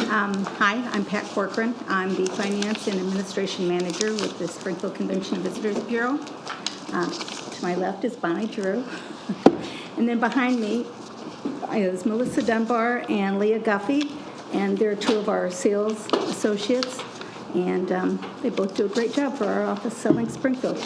Hi, I'm Pat Corcoran. I'm the Finance and Administration Manager with the Springfield Convention and Visitors Bureau. To my left is Bonnie Drew. And then behind me is Melissa Dunbar and Leah Guffey, and they're two of our sales associates, and they both do a great job for our office selling Springfield.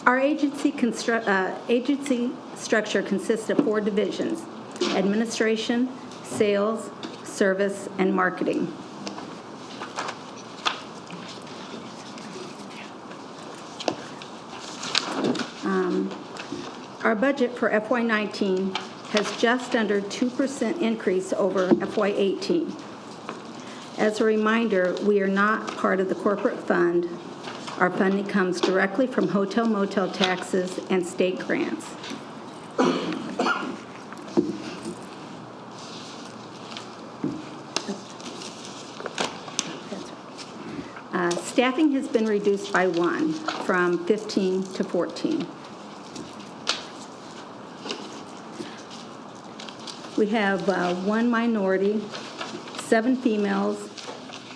Our agency structure consists of 4 divisions: administration, sales, service, and marketing. Our budget for FY19 has just under 2% increase over FY18. As a reminder, we are not part of the corporate fund. Our funding comes directly from hotel-motel taxes and state grants. Staffing has been reduced by 1, from 15 to 14. We have 1 minority, 7 females,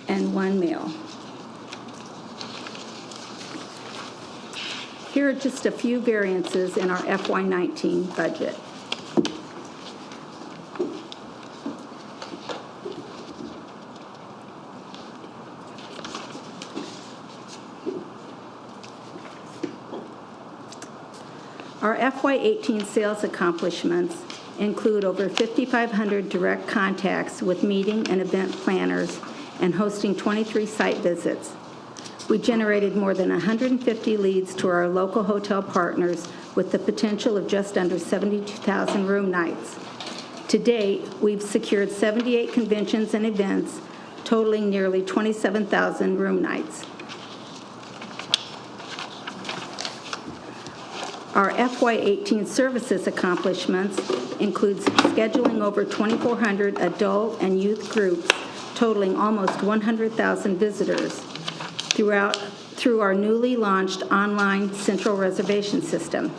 and 1 male. Here are just a few variances in our FY19 budget. Our FY18 sales accomplishments include over 5,500 direct contacts with meeting and event planners and hosting 23 site visits. We generated more than 150 leads to our local hotel partners with the potential of just under 72,000 room nights. To date, we've secured 78 conventions and events, totaling nearly 27,000 room nights. Our FY18 services accomplishments includes scheduling over 2,400 adult and youth groups, totaling almost 100,000 visitors through our newly launched online central reservation system.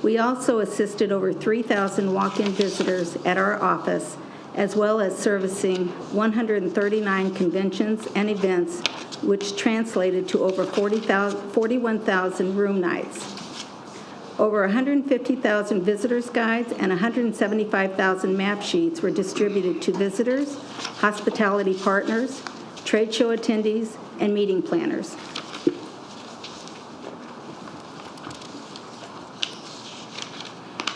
We also assisted over 3,000 walk-in visitors at our office, as well as servicing 139 conventions and events, which translated to over 41,000 room nights. Over 150,000 visitors guides and 175,000 map sheets were distributed to visitors, hospitality partners, trade show attendees, and meeting planners.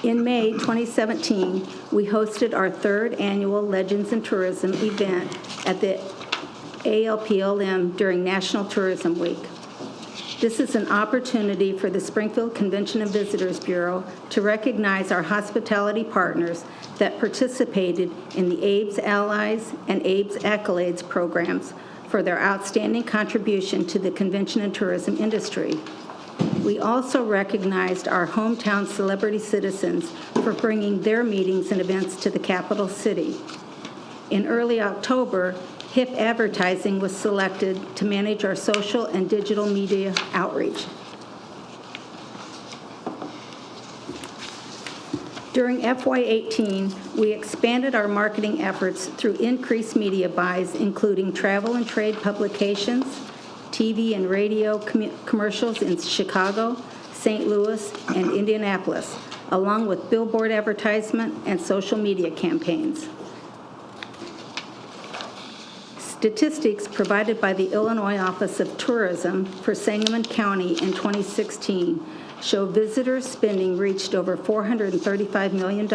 In May 2017, we hosted our 3rd annual Legends in Tourism event at the ALPLM during National Tourism Week. This is an opportunity for the Springfield Convention and Visitors Bureau to recognize our hospitality partners that participated in the ABES Allies and ABES Accolades programs for their outstanding contribution to the convention and tourism industry. We also recognized our hometown celebrity citizens for bringing their meetings and events to the capital city. In early October, HIP Advertising was selected to manage our social and digital media outreach. During FY18, we expanded our marketing efforts through increased media buys, including travel and trade publications, TV and radio commercials in Chicago, St. Louis, and Indianapolis, along with billboard advertisement and social media campaigns. Statistics provided by the Illinois Office of Tourism for Sangamon County in 2016 show visitors spending reached over $435 million,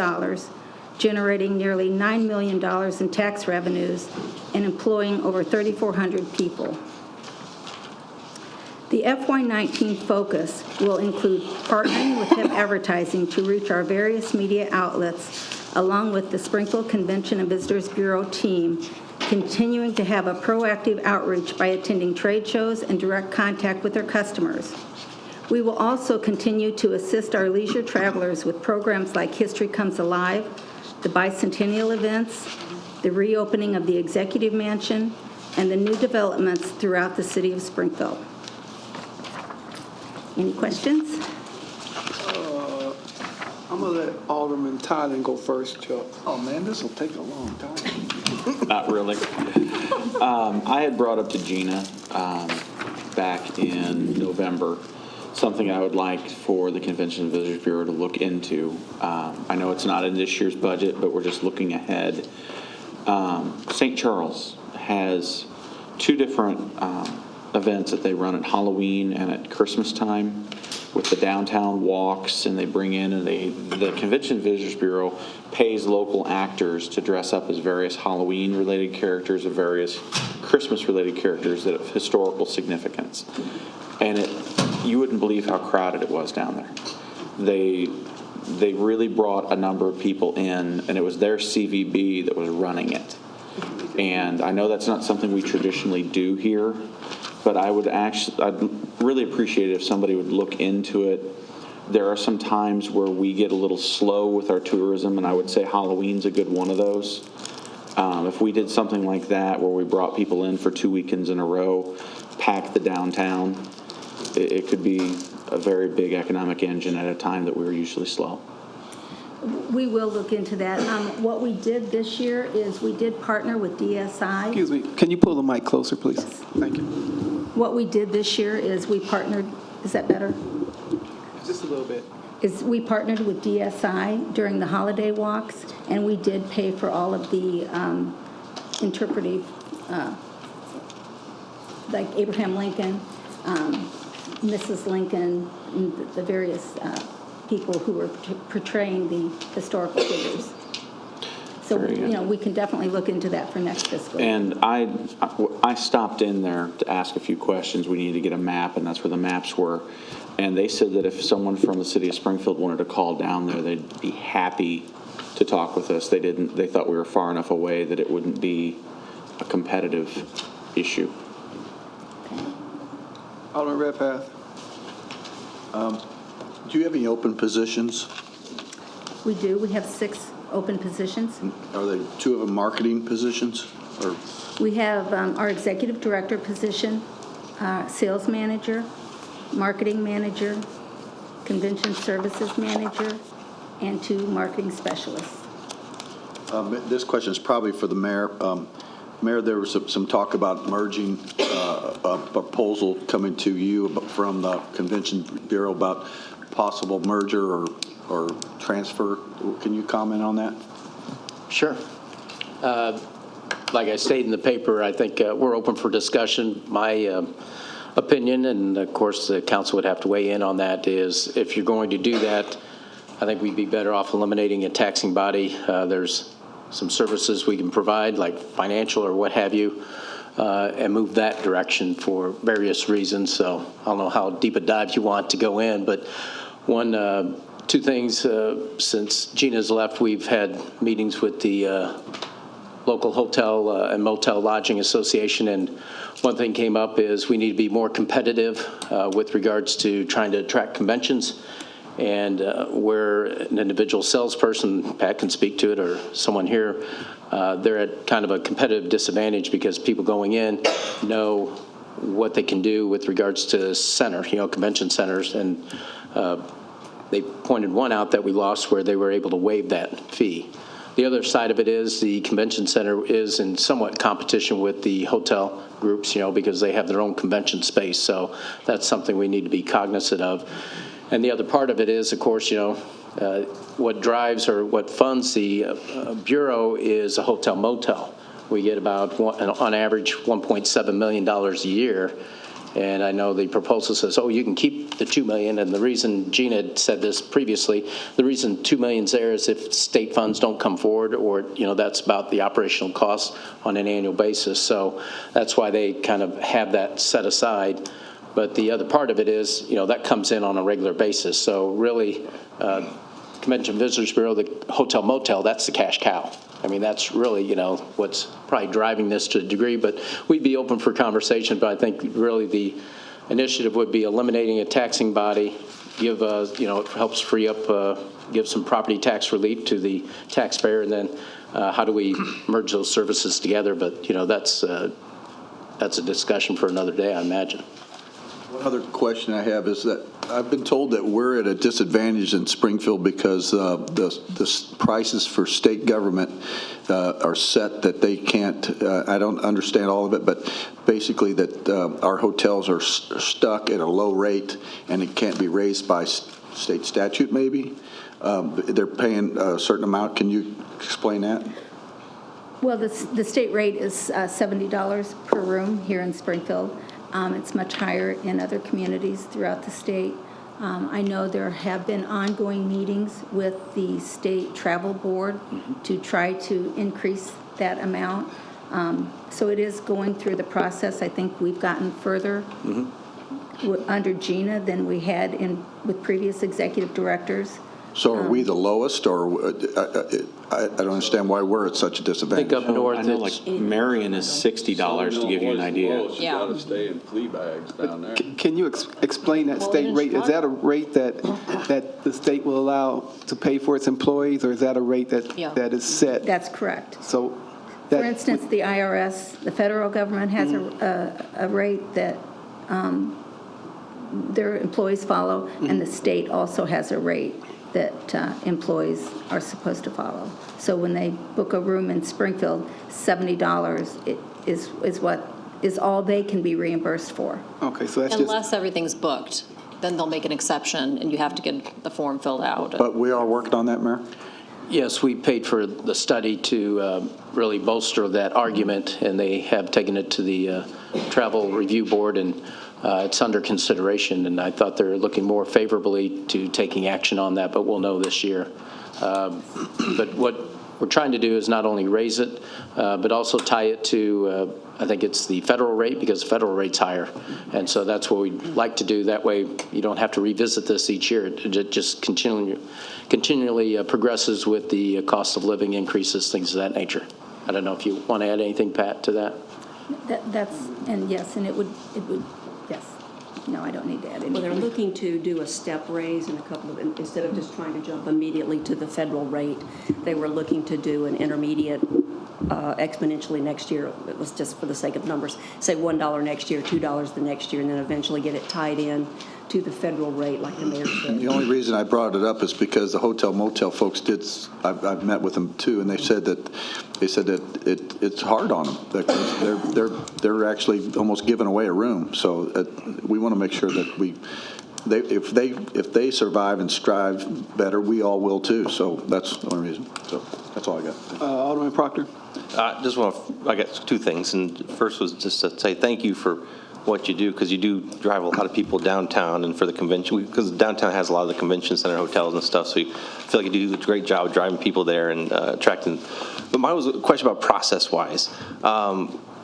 generating nearly $9 million in tax revenues, and employing over 3,400 people. The FY19 focus will include partnering with HIP Advertising to reach our various media outlets, along with the Springfield Convention and Visitors Bureau team, continuing to have a proactive outreach by attending trade shows and direct contact with their customers. We will also continue to assist our leisure travelers with programs like History Comes Alive, the bicentennial events, the reopening of the Executive Mansion, and the new developments throughout the city of Springfield. Any questions? I'm going to let Alderman Tylen go first, Chuck. Oh, man, this will take a long time. Not really. I had brought up to Gina back in November something I would like for the Convention and Visitors Bureau to look into. I know it's not in this year's budget, but we're just looking ahead. St. Charles has two different events that they run at Halloween and at Christmas time with the downtown walks, and they bring in, and the Convention and Visitors Bureau pays local actors to dress up as various Halloween-related characters or various Christmas-related characters that have historical significance. And you wouldn't believe how crowded it was down there. They really brought a number of people in, and it was their CVB that was running it. And I know that's not something we traditionally do here, but I'd really appreciate it if somebody would look into it. There are some times where we get a little slow with our tourism, and I would say Halloween's a good one of those. If we did something like that where we brought people in for 2 weekends in a row, packed the downtown, it could be a very big economic engine at a time that we were usually slow. We will look into that. What we did this year is we did partner with DSI. Excuse me, can you pull the mic closer, please? Yes. Thank you. What we did this year is we partnered, is that better? Just a little bit. We partnered with DSI during the holiday walks, and we did pay for all of the interpretive, like Abraham Lincoln, Mrs. Lincoln, and the various people who were portraying the historical figures. So, we can definitely look into that for next fiscal year. And I stopped in there to ask a few questions. We needed to get a map, and that's where the maps were. And they said that if someone from the city of Springfield wanted to call down there, they'd be happy to talk with us. They thought we were far enough away that it wouldn't be a competitive issue. Alderman Redpath. Do you have any open positions? We do. We have 6 open positions. Are they 2 of them marketing positions? Or We have our executive director position, sales manager, marketing manager, convention services manager, and 2 marketing specialists. this question is probably for the mayor. Mayor, there was some talk about merging a proposal coming to you from the Convention Bureau about possible merger or transfer. Can you comment on that? Sure. Like I stated in the paper, I think we're open for discussion. My opinion, and of course the council would have to weigh in on that, is if you're going to do that, I think we'd be better off eliminating a taxing body. There's some services we can provide, like financial or what have you, and move that direction for various reasons. So I don't know how deep a dive you want to go in, but two things. Since Gina's left, we've had meetings with the local hotel and motel lodging association, and one thing came up is we need to be more competitive with regards to trying to attract conventions. And where an individual salesperson, Pat can speak to it, or someone here, they're at kind of a competitive disadvantage because people going in know what they can do with regards to center, convention centers. And they pointed one out that we lost where they were able to waive that fee. The other side of it is the convention center is in somewhat competition with the hotel groups, because they have their own convention space. So that's something we need to be cognizant of. And the other part of it is, of course, what drives or what funds the Bureau is a hotel motel. We get about, on average, $1.7 million a year. And I know the proposal says, you can keep the $2 million. And the reason Gina had said this previously, the reason $2 million's there is if state funds don't come forward, or that's about the operational costs on an annual basis. So that's why they kind of have that set aside. But the other part of it is, that comes in on a regular basis. So really, Convention Visitors Bureau, the hotel motel, that's the cash cow. I mean, that's really, what's probably driving this to a degree. But we'd be open for conversation. But I think really the initiative would be eliminating a taxing body, give, it helps free up, give some property tax relief to the taxpayer, and then how do we merge those services together? But, that's a discussion for another day, I imagine. One other question I have is that I've been told that we're at a disadvantage in Springfield because the prices for state government are set that they can't, I don't understand all of it, but basically that our hotels are stuck at a low rate and it can't be raised by state statute maybe. They're paying a certain amount. Can you explain that? Well, the state rate is $70 per room here in Springfield. It's much higher in other communities throughout the state. I know there have been ongoing meetings with the state travel board to try to increase that amount. So it is going through the process. I think we've gotten further under Gina than we had with previous executive directors. So are we the lowest, or I don't understand why we're at such a I disadvantage? think up north, I know, it's, like, Marion is $60, to give you an idea. You gotta stay in flea bags down there. Can you explain that state rate? Is that a rate that the state will allow to pay for its employees, or is that a rate that is set? That's correct. So For that, instance, the IRS, the federal government has a rate that their employees follow, and the state also has a rate that employees are supposed to follow. So when they book a room in Springfield, $70 is all they can be reimbursed for. okay, so that's just, Unless everything's booked, then they'll make an exception, and you have to get the form filled out. But we are working on that, Mayor? yes, we paid for the study to really bolster that argument, and they have taken it to the Travel Review Board, and it's under consideration, and I thought they're looking more favorably to taking action on that, but we'll know this year. But what we're trying to do is not only raise it, but also tie it to, I think it's the federal rate, because the federal rate's higher. And so that's what we'd like to do. That way you don't have to revisit this each year. It just continually progresses with the cost of living increases, things of that nature. I don't know if you want to add anything, Pat, to that? And it would, yes. No, I don't need to add anything. Well, they're looking to do a step raise in a couple of, instead of just trying to jump immediately to the federal rate, they were looking to do an intermediate exponentially next year. It was just for the sake of numbers, say $1 next year, $2 the next year, and then eventually get it tied in to the federal rate like the mayor said. The only reason I brought it up is because the hotel motel folks did, I've met with them too, and they said that it's hard on them. That they're actually almost giving away a room. So we want to make sure that if they survive and strive better, we all will too. So that's the only reason. So that's all I got. Alderman Proctor? I got two things. And first was just to say thank you for what you do, because you do drive a lot of people downtown and for the convention, because downtown has a lot of the convention center hotels and stuff, so you feel like you do a great job of driving people there and attracting. But mine was a question about process-wise.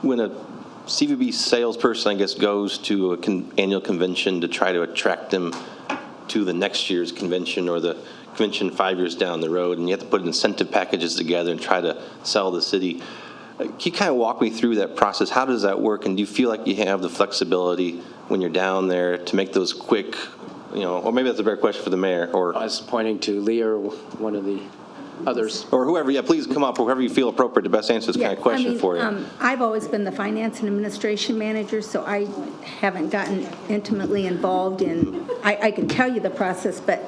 When a CVB salesperson, I guess, goes to an annual convention to try to attract them to the next year's convention or the convention 5 years down the road, and you have to put incentive packages together and try to sell the city. Can you kind of walk me through that process? How does that work? And do you feel like you have the flexibility when you're down there to make those quick, or maybe that's a better question for the mayor, or I was pointing to Leah or one of the others. or whoever. Yeah, please come up, or whoever you feel appropriate to best answer this kind of question for you. I've always been the finance and administration manager, so I haven't gotten intimately involved in, I can tell you the process, but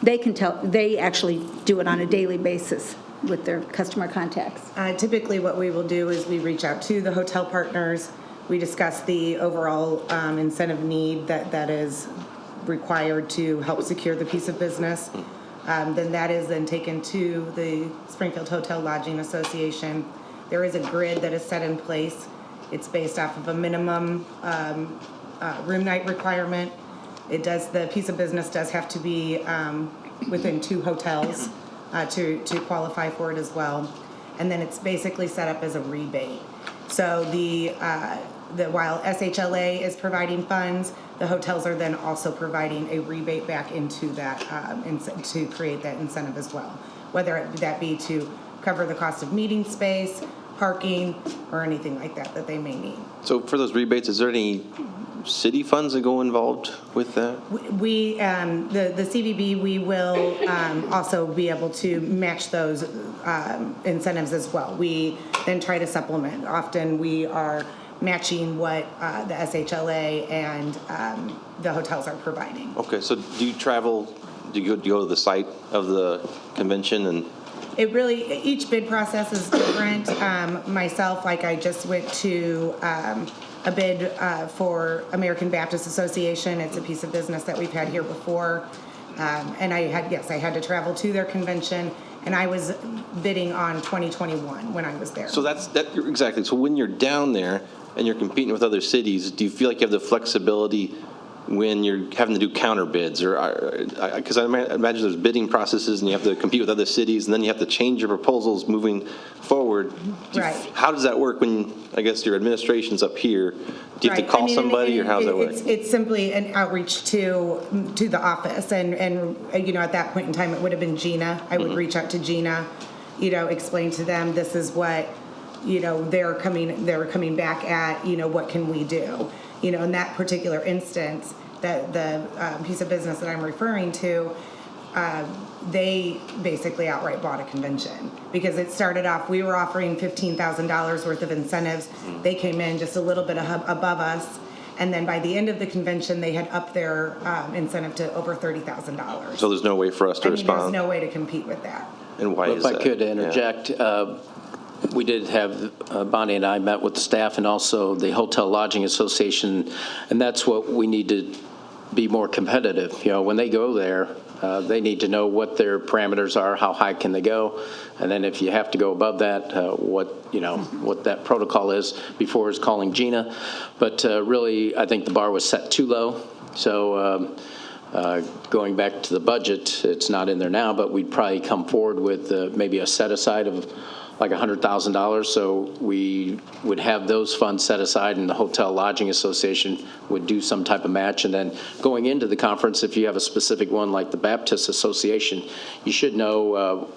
they actually do it on a daily basis with their customer contacts. Typically what we will do is we reach out to the hotel partners, we discuss the overall incentive need that is required to help secure the piece of business. Then that is then taken to the Springfield Hotel Lodging Association. There is a grid that is set in place. It's based off of a minimum room night requirement. The piece of business does have to be within 2 hotels to qualify for it as well. And then it's basically set up as a rebate. So while SHLA is providing funds, the hotels are then also providing a rebate back into that to create that incentive as well. Whether that be to cover the cost of meeting space, parking or anything like that that they may need. So for those rebates, is there any city funds that go involved with that? We, the CVB, we will also be able to match those incentives as well. We then try to supplement. Often we are matching what the SHLA and the hotels are providing. Okay, so do you travel, do you go to the site of the convention and? It really, each bid process is different. Myself, like I just went to a bid for American Baptist Association. It's a piece of business that we've had here before. And I had to travel to their convention, and I was bidding on 2021 when I was there. So exactly. So when you're down there and you're competing with other cities, do you feel like you have the flexibility when you're having to do counter bids, or because I imagine there's bidding processes and you have to compete with other cities and then you have to change your proposals moving forward. Right. How does that work when, I guess, your administration's up here? Do you have to Right. call somebody, or how does that work? It's simply an outreach to the office, and at that point in time, it would have been Gina. I would reach out to Gina, explain to them, this is what, they're coming back at, what can we do? In that particular instance, that the piece of business that I'm referring to, they basically outright bought a convention, because it started off, we were offering $15,000 worth of incentives. They came in just a little bit above us, and then by the end of the convention, they had upped their incentive to over $30,000. So there's no way for us to respond? There's no way to compete with that. And why is If that? I could interject, we did have, Bonnie and I met with the staff and also the Hotel Lodging Association, and that's what we need to be more competitive. When they go there, they need to know what their parameters are, how high can they go, and then if you have to go above that, what that protocol is before is calling Gina. But really, I think the bar was set too low. So going back to the budget, it's not in there now, but we'd probably come forward with maybe a set aside of like $100,000, so we would have those funds set aside, and the Hotel Lodging Association would do some type of match. And then going into the conference, if you have a specific one like the Baptist Association, you should know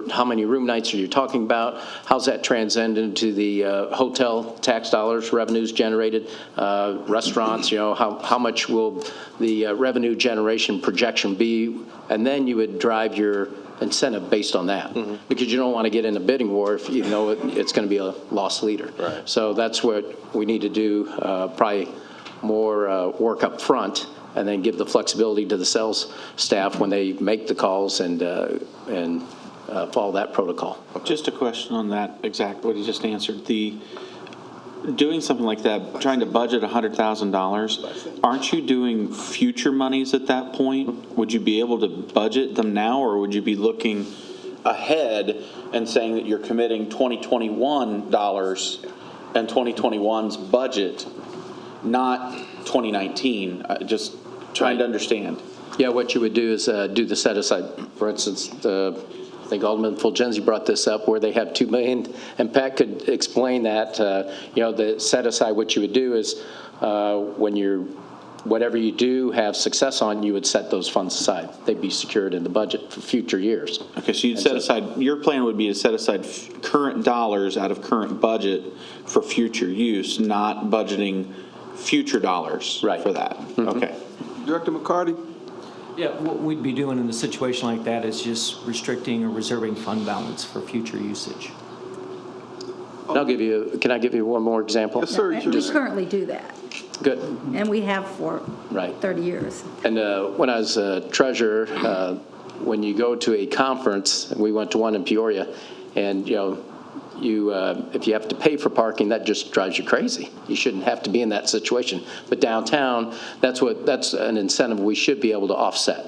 how many room nights are you talking about, how's that transcend into the hotel tax dollars, revenues generated, restaurants, how much will the revenue generation projection be, and then you would drive your incentive based on that, because you don't want to get in a bidding war if you know it's going to be a loss leader. Right. So that's what we need to do, probably more work up front, and then give the flexibility to the sales staff when they make the calls and follow that protocol. Just a question on that exact, what you just answered. Doing something like that, trying to budget $100,000, aren't you doing future monies at that point? Would you be able to budget them now, or would you be looking ahead and saying that you're committing 2021 dollars and 2021's budget, not 2019? Just trying to understand. Yeah, what you would do is do the set aside. For instance, I think Alderman Fulgenzi brought this up, where they have $2 million, and Pat could explain that. The set aside, what you would do is whatever you do have success on, you would set those funds aside. They'd be secured in the budget for future years. Okay, so you'd set aside, your plan would be to set aside current dollars out of current budget for future use, not budgeting future dollars for that. Okay. Director McCarty? Yeah, what we'd be doing in a situation like that is just restricting or reserving fund balance for future usage. Can I give you one more example? Yes, sir. We currently do that, Good. and we have for 30 years. And when I was treasurer, when you go to a conference, we went to one in Peoria, and if you have to pay for parking, that just drives you crazy. You shouldn't have to be in that situation. But downtown, that's an incentive we should be able to offset.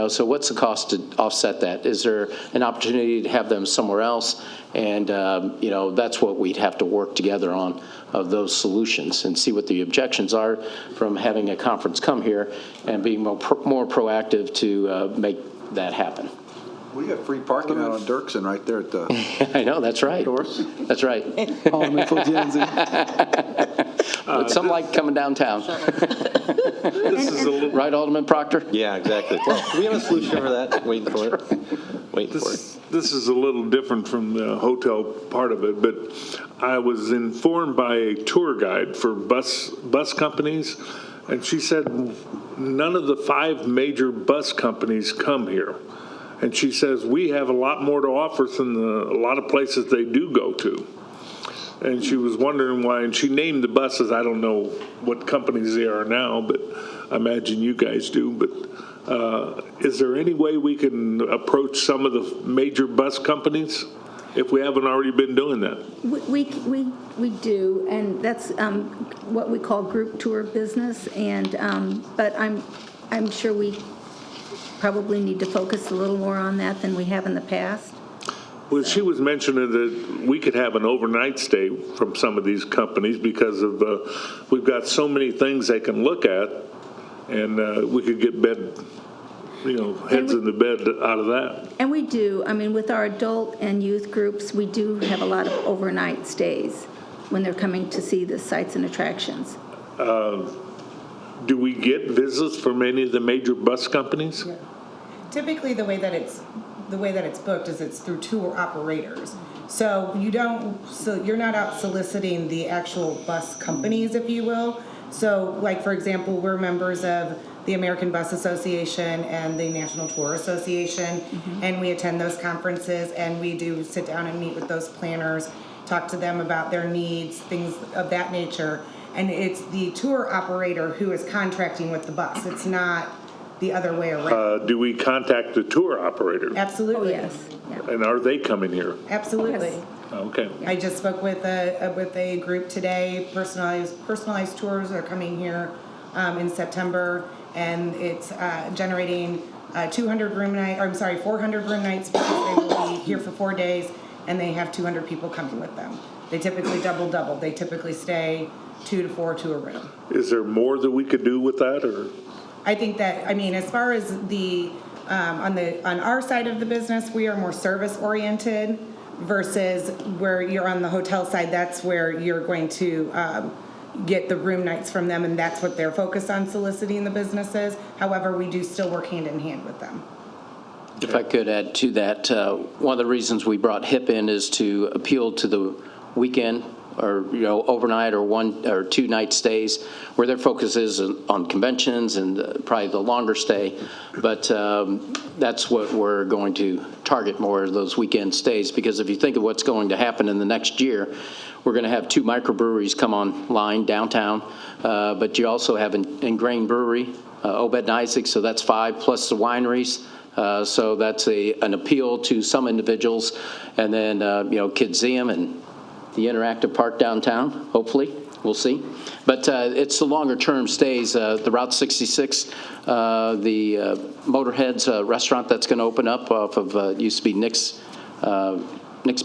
So what's the cost to offset that? Is there an opportunity to have them somewhere else? And that's what we'd have to work together on, of those solutions, and see what the objections are from having a conference come here and being more proactive to make that happen. We got free parking out on Dirksen right there at the... I know, that's right. That's right. Alderman Fulgenzi. But some like coming downtown. Right, Alderman Proctor? Yeah, exactly. Well, we have a solution for that. Waiting for it. this is a little different from the hotel part of it, but I was informed by a tour guide for bus companies, and she said none of the 5 major bus companies come here. And she says we have a lot more to offer than a lot of places they do go to. And she was wondering why, and she named the buses. I don't know what companies they are now, but I imagine you guys do. But is there any way we can approach some of the major bus companies if we haven't already been doing that? We do, and that's what we call group tour business. And but I'm sure we probably need to focus a little more on that than we have in the past. Well, she was mentioning that we could have an overnight stay from some of these companies because of we've got so many things they can look at, and we could get heads in the bed out of that. And we do. I mean, with our adult and youth groups, we do have a lot of overnight stays when they're coming to see the sights and attractions. Do we get visits from any of the major bus companies? Yeah. Typically, the way that it's booked is it's through tour operators. So you're not out soliciting the actual bus companies, if you will. So, like, for example, we're members of the American Bus Association and the National Tour Association, and we attend those conferences, and we do sit down and meet with those planners, talk to them about their needs, things of that nature. And it's the tour operator who is contracting with the bus. It's not the other way around. Do we contact the tour operator? Absolutely. Oh, yes. Yeah. And are they coming here? Absolutely. Yes. Okay. I just spoke with a group today. Personalized tours are coming here in September, and it's generating 400 room nights because they will be here for 4 days, and they have 200 people coming with them. They typically double. They typically stay 2 to 4 to a room. Is there more that we could do with that, or? I think that, as far as the on our side of the business, we are more service oriented versus where you're on the hotel side. That's where you're going to get the room nights from them, and that's what they're focused on soliciting the businesses. However, we do still work hand in hand with them. If I could add to that, one of the reasons we brought HIP in is to appeal to the weekend or overnight or 1 or 2 night stays, where their focus is on conventions and probably the longer stay. But that's what we're going to target more, of those weekend stays, because if you think of what's going to happen in the next year, we're going to have 2 microbreweries come online downtown, but you also have an Ingrain Brewery, Obed and Isaac, so that's 5, plus the wineries. So that's an appeal to some individuals, and then Kidseum and the interactive park downtown, hopefully. We'll see. But it's the longer-term stays. The Route 66, the Motorhead's restaurant that's going to open up off of, used to be Nick's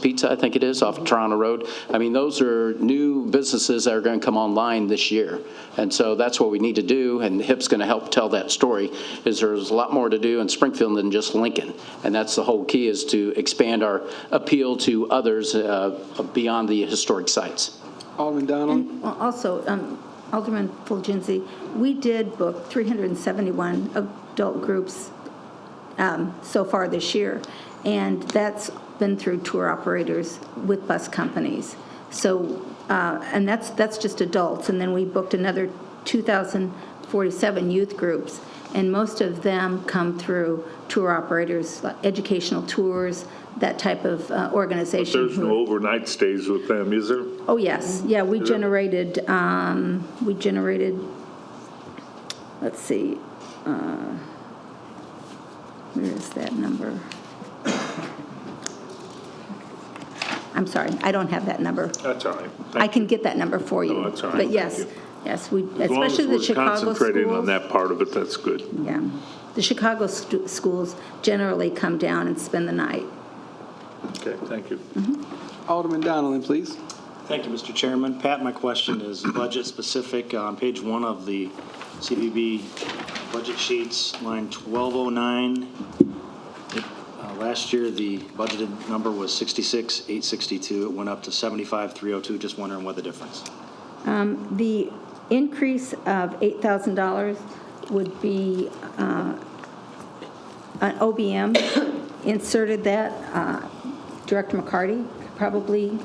Pizza, I think it is, off of Toronto Road. I mean, those are new businesses that are going to come online this year. And so that's what we need to do, and HIP's going to help tell that story, is there's a lot more to do in Springfield than just Lincoln. And that's the whole key, is to expand our appeal to others beyond the historic sites. Alderman Donald? And also, Alderman Fulgenzi, we did book 371 adult groups so far this year, and that's been through tour operators with bus companies. So, and that's just adults, and then we booked another 2,047 youth groups, and most of them come through tour operators, like educational tours, that type of organization. But there's no overnight stays with them, is there? Oh, yes. Yeah, we generated, let's see, where is that number? I'm sorry, I don't have that number. That's all right. I can get that number for you. No, that's all right. But yes, Thank you. yes, we, As long as especially the we're Chicago schools. concentrating on that part of it, that's good. Yeah. The Chicago schools generally come down and spend the night. Okay, thank you. Alderman Donilon, please. Thank you, Mr. Chairman. Pat, my question is budget specific. On page 1 of the CVB budget sheets, line 1209. Last year, the budgeted number was 66,862. It went up to 75,302. Just wondering what the difference. The increase of $8,000 would be an OBM inserted that. Director McCarty could probably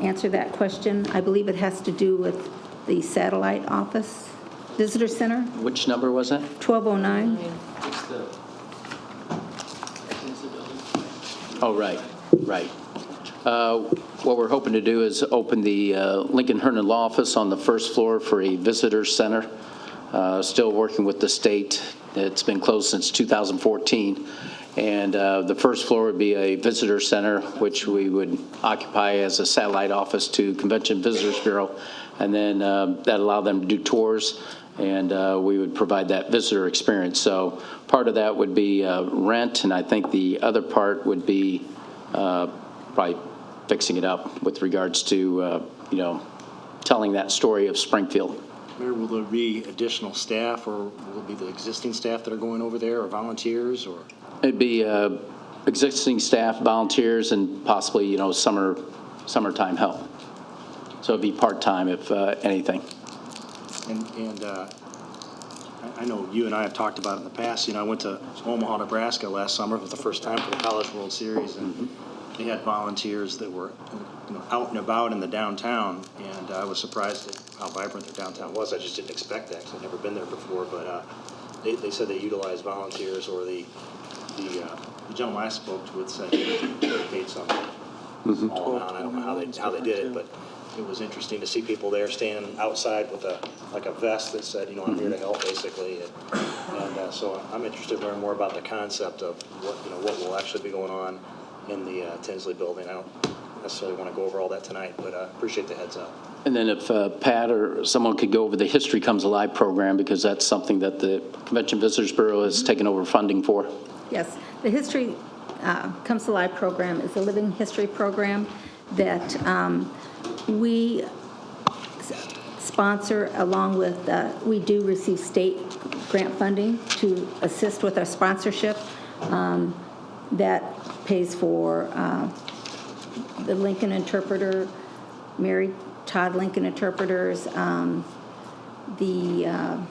answer that question. I believe it has to do with the satellite office, visitor center, Which number was that? 1209. Oh, right, right. What we're hoping to do is open the Lincoln Herndon Law Office on the first floor for a visitor center. Still working with the state. It's been closed since 2014. And the first floor would be a visitor center, which we would occupy as a satellite office to Convention Visitors Bureau. And then that allowed them to do tours, and we would provide that visitor experience. So part of that would be rent, and I think the other part would be probably fixing it up with regards to, telling that story of Springfield. Mayor, will there be additional staff, or will it be the existing staff that are going over there, or volunteers, or? It'd be existing staff, volunteers, and possibly, summertime help. So it'd be part-time if anything. And I know you and I have talked about it in the past. I went to Omaha, Nebraska last summer for the first time for the College World Series, and they had volunteers that were out and about in the downtown, and I was surprised at how vibrant their downtown was. I just didn't expect that because I'd never been there before, but they said they utilized volunteers, or the gentleman I spoke with said they paid some small amount. I don't know how they did it, but it was interesting to see people there standing outside with a vest that said, I'm here to help, basically. And so I'm interested to learn more about the concept of what will actually be going on in the Tinsley building. I don't necessarily want to go over all that tonight, but I appreciate the heads up. And then if Pat or someone could go over the History Comes Alive program, because that's something that the Convention Visitors Bureau has taken over funding for. Yes, the History Comes Alive program is a living history program that we sponsor, along with, we do receive state grant funding to assist with our sponsorship. That pays for the Lincoln interpreter, Mary Todd Lincoln interpreters, the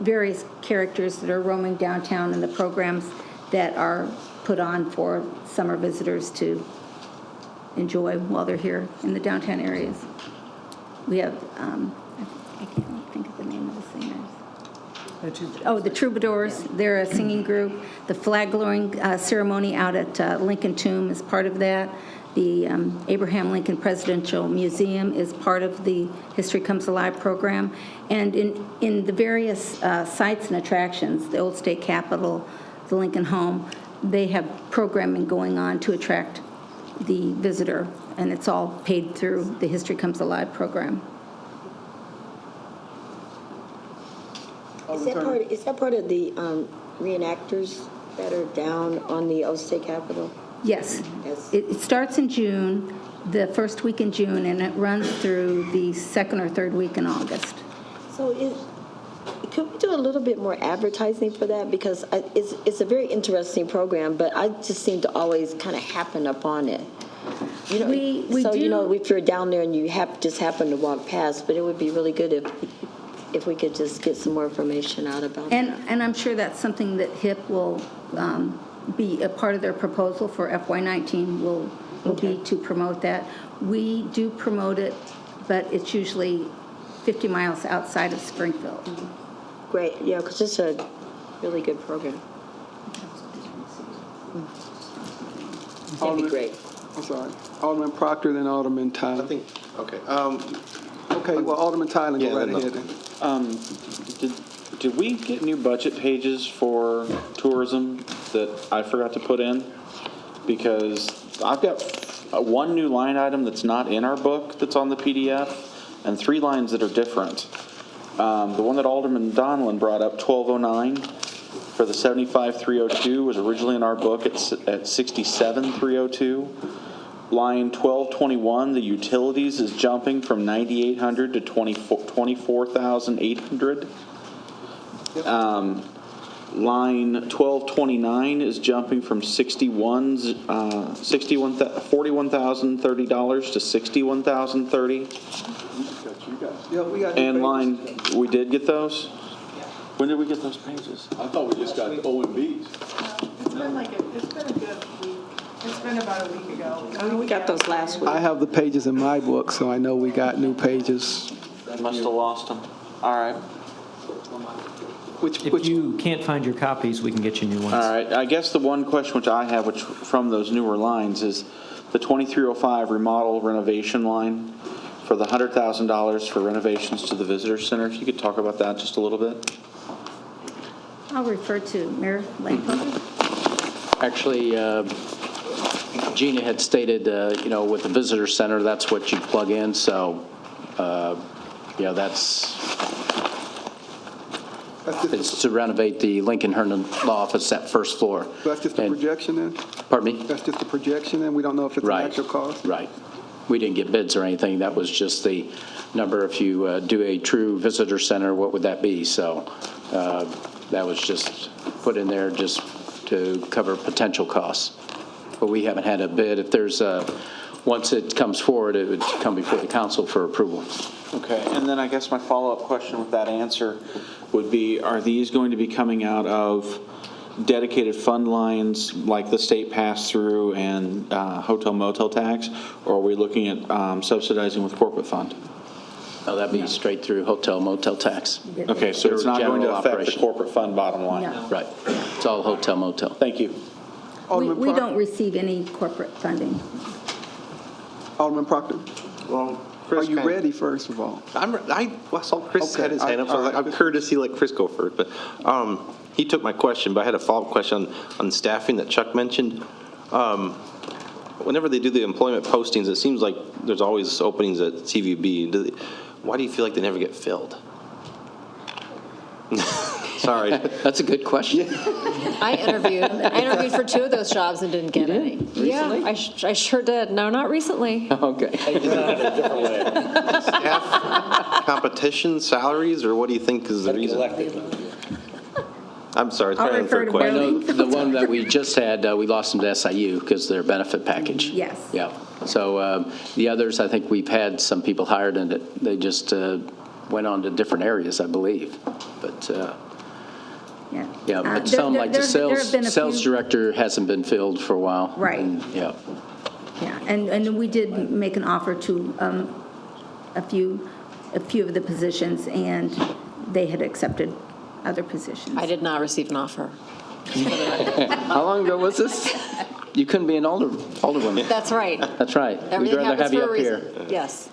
various characters that are roaming downtown, and the programs that are put on for summer visitors to enjoy while they're here in the downtown areas. We have, I can't think of the name of the singers. The Troubadours. They're a singing group. The flag lowering ceremony out at Lincoln Tomb is part of that. The Abraham Lincoln Presidential Museum is part of the History Comes Alive program. And in the various sites and attractions, the old state capitol, the Lincoln Home, they have programming going on to attract the visitor, and it's all paid through the History Comes Alive program. Is that part of the reenactors that are down on the old state capitol? Yes. It starts in June, the first week in June, and it runs through the second or third week in August. So could we do a little bit more advertising for that? Because it's a very interesting program, but I just seem to always kind of happen upon it. If you're down there and you just happen to walk past, but it would be really good if we could just get some more information out about that. And I'm sure that's something that HIP will be a part of their proposal for FY19 will be to promote that. We do promote it, but it's usually 50 miles outside of Springfield. Mm-hmm. Great, yeah, because it's a really good program. That'd be great. I'm sorry. Alderman Proctor, then Alderman Tyler. I think, okay. Okay, well, Alderman Tyler, go right ahead. Did we get new budget pages for tourism that I forgot to put in? Because I've got one new line item that's not in our book that's on the PDF, and 3 lines that are different. The one that Alderman Donlin brought up, 1209, for the 75,302 was originally in our book at 67,302. Line 1221, the utilities is jumping from 9,800 to 24,800. Line 1229 is jumping from $41,030 to $61,030. Yeah, we got. And line, we did get those? When did we get those pages? I thought we just got the OMBs. been a good week. It's been about a week ago. We got those last week. I have the pages in my book, so I know we got new pages. I must have lost them. All right. If you can't find your copies, we can get you new ones. All right. I guess the one question which I have, which from those newer lines, is the 2305 remodel renovation line for the $100,000 for renovations to the visitor center. If you could talk about that just a little bit. I'll refer to Mayor Langfelder. Actually, Gina had stated, with the visitor center, that's what you plug in. So, it's to renovate the Lincoln Herndon Law Office, that first floor. So that's just a projection then? Pardon me? That's just a projection then? We don't know if it's an actual cost? Right. We didn't get bids or anything. That was just the number. If you do a true visitor center, what would that be? So that was just put in there just to cover potential costs. But we haven't had a bid. If there's once it comes forward, it would come before the council for approval. Okay, and then I guess my follow-up question with that answer would be, are these going to be coming out of dedicated fund lines like the state pass-through and hotel motel tax, or are we looking at subsidizing with corporate fund? No, that'd be straight through hotel motel tax. Okay, so it's not going to affect operation. the corporate fund bottom line? No. Right. It's all hotel motel. Thank you. We don't receive any corporate funding. Alderman Proctor? Well, Are you ready, first of all? I saw Chris Okay, had his hand up, so I was like, all right. I'm courtesy, let Chris go first. But he took my question, but I had a follow-up question on staffing that Chuck mentioned. Whenever they do the employment postings, it seems like there's always openings at CVB. Why do you feel like they never get filled? Sorry. That's a good question. I interviewed for 2 of those jobs and didn't get any. Recently? Yeah, I sure did. No, not recently. Okay. Staff competition, salaries, or what do you think is the reason? I'm sorry, it's I'll probably refer an to unfair I question. know the one that we just had, we lost them to SIU because their benefit package. Yes. Yeah. So the others, I think we've had some people hired and they just went on to different areas, I believe. But yeah, but some like the sales director hasn't been filled for a while. Right. Yeah. Yeah, and we did make an offer to a few of the positions, and they had accepted other positions. I did not receive an offer. How long ago was this? You couldn't be an alderwoman. That's right. That's right. We'd Everything rather happens have you for a up reason. here. Yes.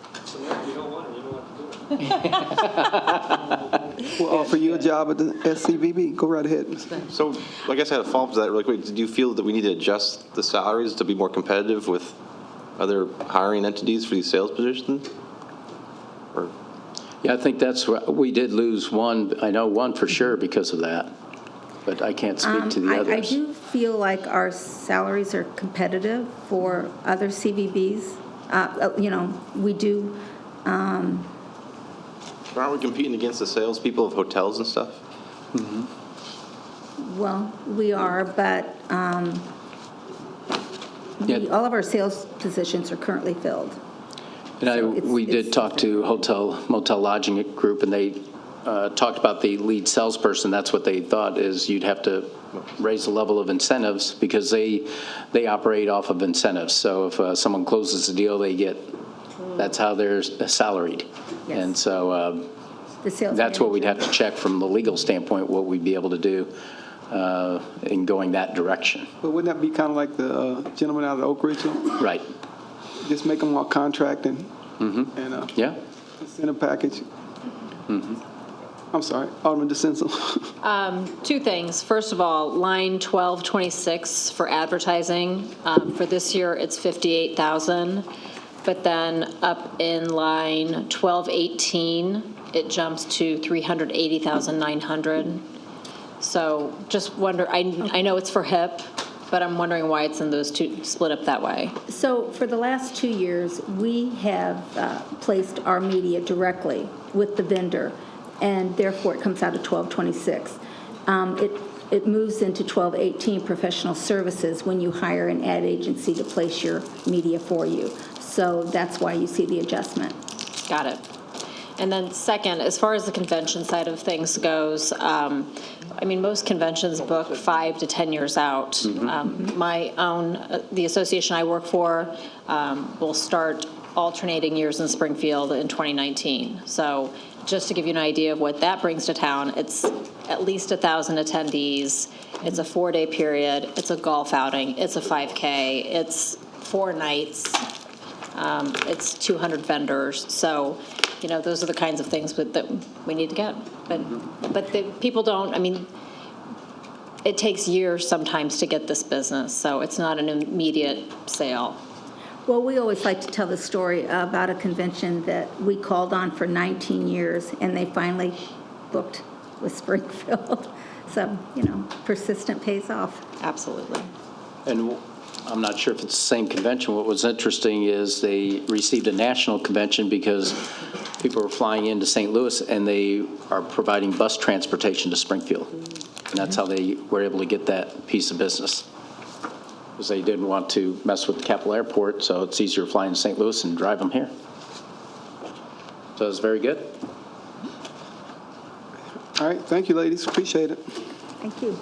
We'll offer you a job at the SCVB. Go right ahead. So I guess I had a follow-up to that really quick. Did you feel that we need to adjust the salaries to be more competitive with other hiring entities for these sales positions? Or? Yeah, I think that's what, we did lose one. I know one for sure because of that, but I can't speak to the others. I do feel like our salaries are competitive for other CVBs. We do. Aren't we competing against the salespeople of hotels and stuff? Mm-hmm. Well, we are, but all of our sales positions are currently filled. And we did talk to Motel Lodging Group, and they talked about the lead salesperson. That's what they thought is you'd have to raise the level of incentives because they operate off of incentives. So if someone closes a deal, that's how they're salaried. Yes. And so that's what we'd have to check from the legal standpoint, what we'd be able to do in going that direction. But wouldn't that be kind of like the gentleman out of Oak Ridge? Right. Just make them all contracting and yeah. incentive package. I'm sorry, Alderman DeCenso. 2 things. First of all, line 1226 for advertising. For this year, it's $58,000. But then up in line 1218, it jumps to $380,900. So just wonder, I know it's for HIP, but I'm wondering why it's in those 2 split up that way. So for the last 2 years, we have placed our media directly with the vendor, and therefore it comes out of 1226. It moves into 1218 professional services when you hire an ad agency to place your media for you. So that's why you see the adjustment. Got it. And then second, as far as the convention side of things goes, I mean, most conventions book 5 to 10 years out. My own, the association I work for will start alternating years in Springfield in 2019. So just to give you an idea of what that brings to town, it's at least 1,000 attendees. It's a 4-day period. It's a golf outing. It's a 5K. It's 4 nights. It's 200 vendors. So, you know, those are the kinds of things that we need to get. But the people don't, I mean, it takes years sometimes to get this business. So it's not an immediate sale. Well, we always like to tell the story about a convention that we called on for 19 years, and they finally booked with Springfield. So, you know, persistent pays off. Absolutely. And I'm not sure if it's the same convention. What was interesting is they received a national convention because people were flying into St. Louis, and they are providing bus transportation to Springfield. And that's how they were able to get that piece of business. Because they didn't want to mess with the Capitol Airport, so it's easier flying to St. Louis and drive them here. So it's very good. All right, thank you, ladies, appreciate it. Thank you.